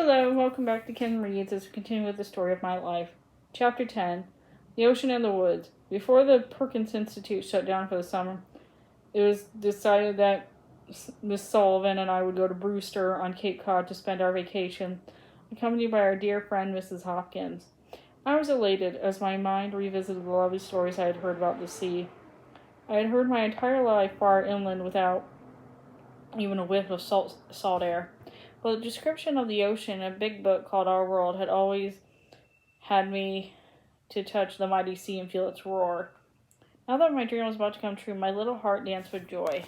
Hello, welcome back to Ken Reads as we continue with the story of my life. Chapter 10, The Ocean and the Woods. Before the Perkins Institute shut down for the summer, it was decided that Miss Sullivan and I would go to Brewster on Cape Cod to spend our vacation, accompanied by our dear friend Mrs. Hopkins. I was elated as my mind revisited the lovely stories I had heard about the sea. I had heard my entire life far inland without even a whiff of salt air. But the description of the ocean in a big book called Our World had always had me to touch the mighty sea and feel its roar. Now that my dream was about to come true, my little heart danced with joy.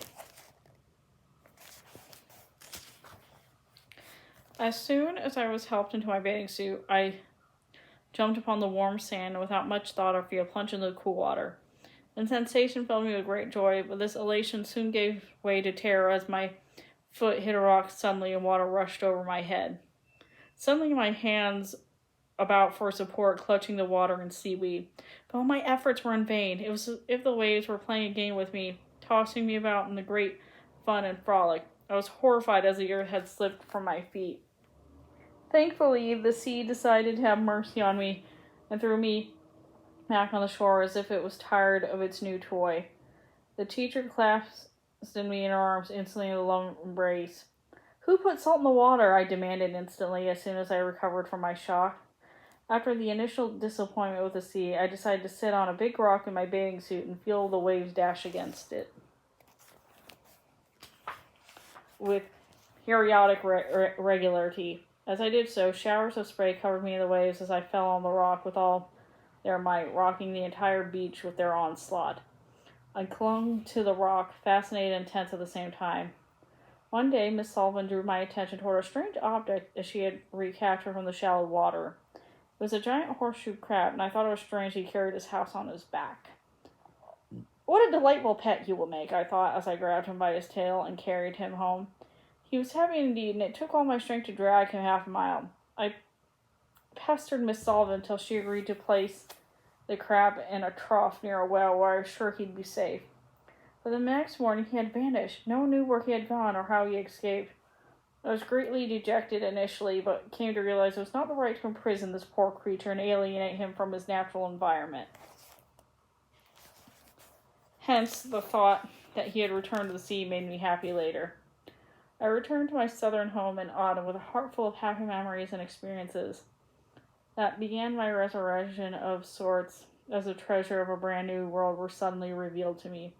As soon as I was helped into my bathing suit, I jumped upon the warm sand and without much thought or fear plunged into the cool water. The sensation filled me with great joy, but this elation soon gave way to terror as my foot hit a rock suddenly and water rushed over my head. Suddenly my hands about for support, clutching the water and seaweed. But all my efforts were in vain. It was as if the waves were playing a game with me, tossing me about in the great fun and frolic. I was horrified as the earth had slipped from my feet. Thankfully, the sea decided to have mercy on me and threw me back on the shore as if it was tired of its new toy. The teacher clasped me in her arms instantly in a long embrace. "Who put salt in the water?" I demanded instantly as soon as I recovered from my shock. After the initial disappointment with the sea, I decided to sit on a big rock in my bathing suit and feel the waves dash against it with periodic regularity. As I did so, showers of spray covered me in the waves as I fell on the rock with all their might, rocking the entire beach with their onslaught. I clung to the rock, fascinated and tense at the same time. One day, Miss Sullivan drew my attention toward a strange object that she had recaptured from the shallow water. It was a giant horseshoe crab, and I thought it was strange he carried his house on his back. "What a delightful pet he will make," I thought as I grabbed him by his tail and carried him home. He was heavy indeed, and it took all my strength to drag him half a mile. I pestered Miss Sullivan until she agreed to place the crab in a trough near a well where I was sure he'd be safe. But the next morning he had vanished. No one knew where he had gone or how he escaped. I was greatly dejected initially, but came to realize it was not the right to imprison this poor creature and alienate him from his natural environment. Hence, the thought that he had returned to the sea made me happy later. I returned to my southern home in autumn with a heart full of happy memories and experiences. That began my resurrection of sorts, as the treasure of a brand new world were suddenly revealed to me.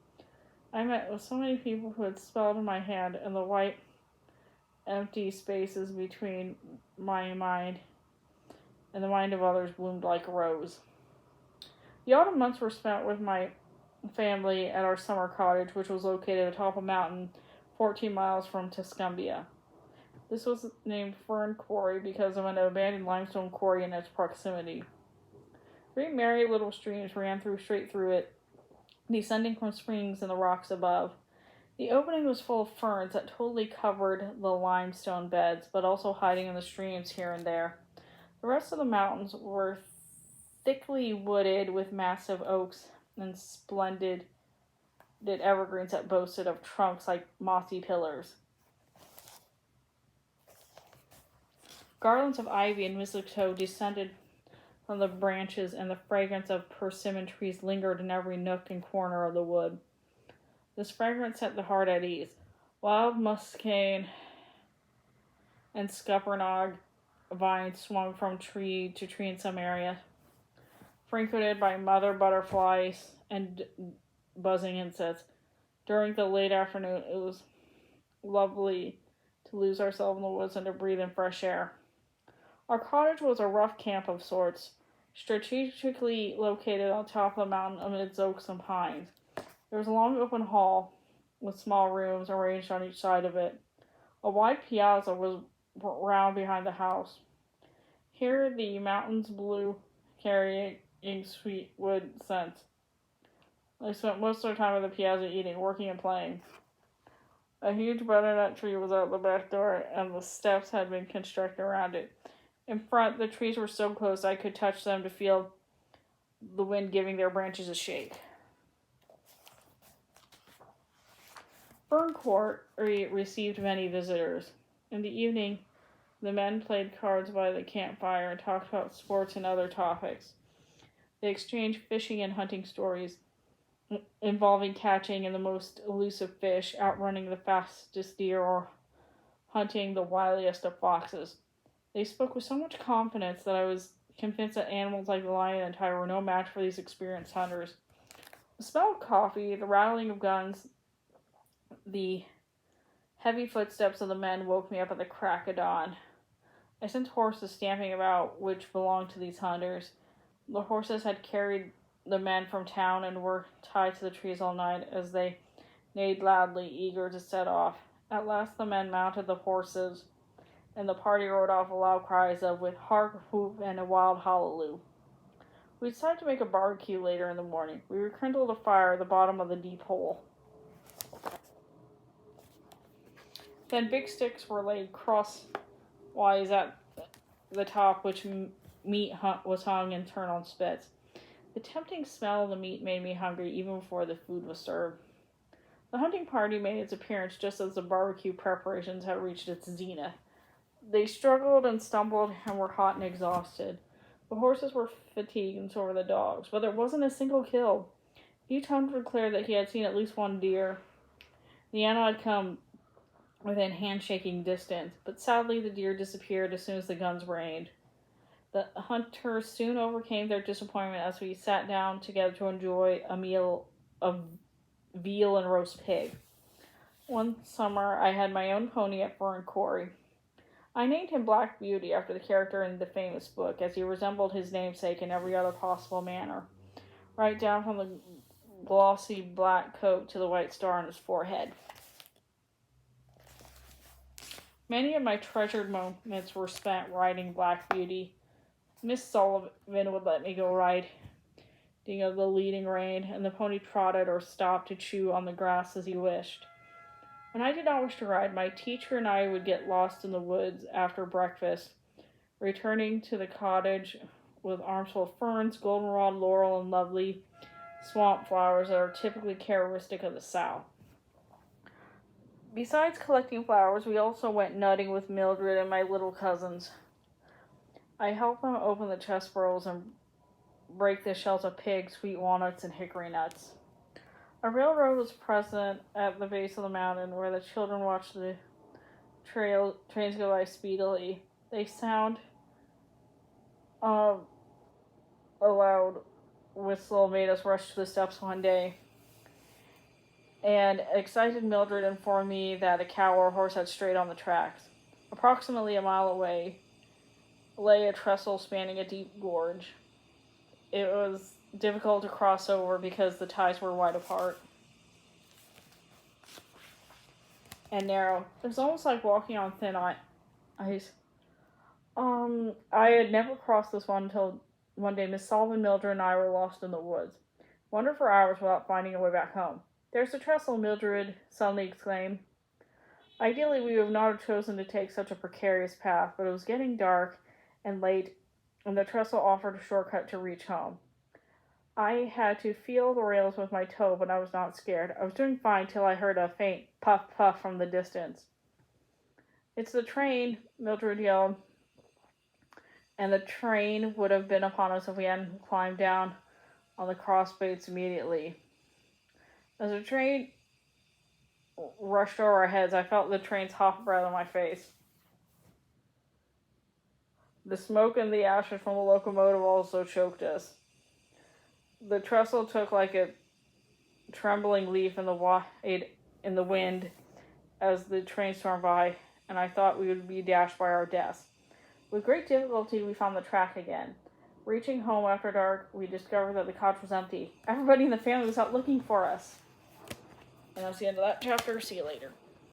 I met with so many people who had spelled in my hand, and the white, empty spaces between my mind and the mind of others bloomed like a rose. The autumn months were spent with my family at our summer cottage, which was located atop a mountain 14 miles from Tuscumbia. This was named Fern Quarry because of an abandoned limestone quarry in its proximity. Three merry little streams ran straight through it, descending from springs in the rocks above. The opening was full of ferns that totally covered the limestone beds, but also hiding in the streams here and there. The rest of the mountains were thickly wooded with massive oaks and splendid evergreens that boasted of trunks like mossy pillars. Garlands of ivy and mistletoe descended from the branches, and the fragrance of persimmon trees lingered in every nook and corner of the wood. This fragrance set the heart at ease. Wild muscade and scuppernong vines swung from tree to tree in some area, frequented by mother butterflies and buzzing insects. During the late afternoon, it was lovely to lose ourselves in the woods and to breathe in fresh air. Our cottage was a rough camp of sorts, strategically located on top of the mountain amidst oaks and pines. There was a long open hall with small rooms arranged on each side of it. A wide piazza was round behind the house. Here the mountains blew, carrying sweet wood scents. I spent most of the time on the piazza eating, working, and playing. A huge butternut tree was out the back door, and the steps had been constructed around it. In front, the trees were so close I could touch them to feel the wind giving their branches a shake. Fern Quarry received many visitors. In the evening, The men played cards by the campfire and talked about sports and other topics. They exchanged fishing and hunting stories involving catching and the most elusive fish, outrunning the fastest deer, or hunting the wiliest of foxes. They spoke with so much confidence that I was convinced that animals like the lion and tiger were no match for these experienced hunters. The smell of coffee, the rattling of guns, the heavy footsteps of the men woke me up at the crack of dawn. I sensed horses stamping about which belonged to these hunters. The horses had carried the men from town and were tied to the trees all night as they neighed loudly, eager to set off. At last the men mounted the horses, and the party rode off with loud cries of with hark, whoop, and a wild hallelujah. We decided to make a barbecue later in the morning. We rekindled a fire at the bottom of the deep hole. Then big sticks were laid crosswise at the top, which meat was hung and turned on spits. The tempting smell of the meat made me hungry even before the food was served. The hunting party made its appearance just as the barbecue preparations had reached its zenith. They struggled and stumbled and were hot and exhausted. The horses were fatigued and so were the dogs, but there wasn't a single kill. Each hunter declared that he had seen at least one deer. The animal had come within handshaking distance, but sadly the deer disappeared as soon as the guns were aimed. The hunters soon overcame their disappointment as we sat down together to enjoy a meal of veal and roast pig. One summer I had my own pony at Quarry. I named him Black Beauty after the character in the famous book, as he resembled his namesake in every other possible manner, right down from the glossy black coat to the white star on his forehead. Many of my treasured moments were spent riding Black Beauty. Miss Sullivan would let me go riding of the leading rein, and the pony trotted or stopped to chew on the grass as he wished. When I did not wish to ride, my teacher and I would get lost in the woods after breakfast, returning to the cottage with arms full of ferns, goldenrod, laurel, and lovely swamp flowers that are typically characteristic of the South. Besides collecting flowers, we also went nutting with Mildred and my little cousins. I helped them open the chest burrows and break the shells of pig, sweet walnuts, and hickory nuts. A railroad was present at the base of the mountain where the children watched the trains go by speedily. They sound a loud whistle made us rush to the steps one day. And excited Mildred informed me that a cow or horse had strayed on the tracks. Approximately a mile away lay a trestle spanning a deep gorge. It was difficult to cross over because the ties were wide apart and narrow. It was almost like walking on thin ice. I had never crossed this one until one day Miss Sullivan, Mildred, and I were lost in the woods. Wandered for hours without finding a way back home. "There's the trestle," Mildred suddenly exclaimed. Ideally, we would not have chosen to take such a precarious path, but it was getting dark and late, and the trestle offered a shortcut to reach home. I had to feel the rails with my toe, but I was not scared. I was doing fine till I heard a faint puff from the distance. "It's the train," Mildred yelled, and the train would have been upon us if we hadn't climbed down on the crossbaits immediately. As the train rushed over our heads, I felt the train's hot breath on my face. The smoke and the ashes from the locomotive also choked us. The trestle took like a trembling leaf in the wind as the train stormed by, and I thought we would be dashed by our deaths. With great difficulty, we found the track again. Reaching home after dark, we discovered that the cottage was empty. Everybody in the family was out looking for us. And that's the end of that chapter. See you later.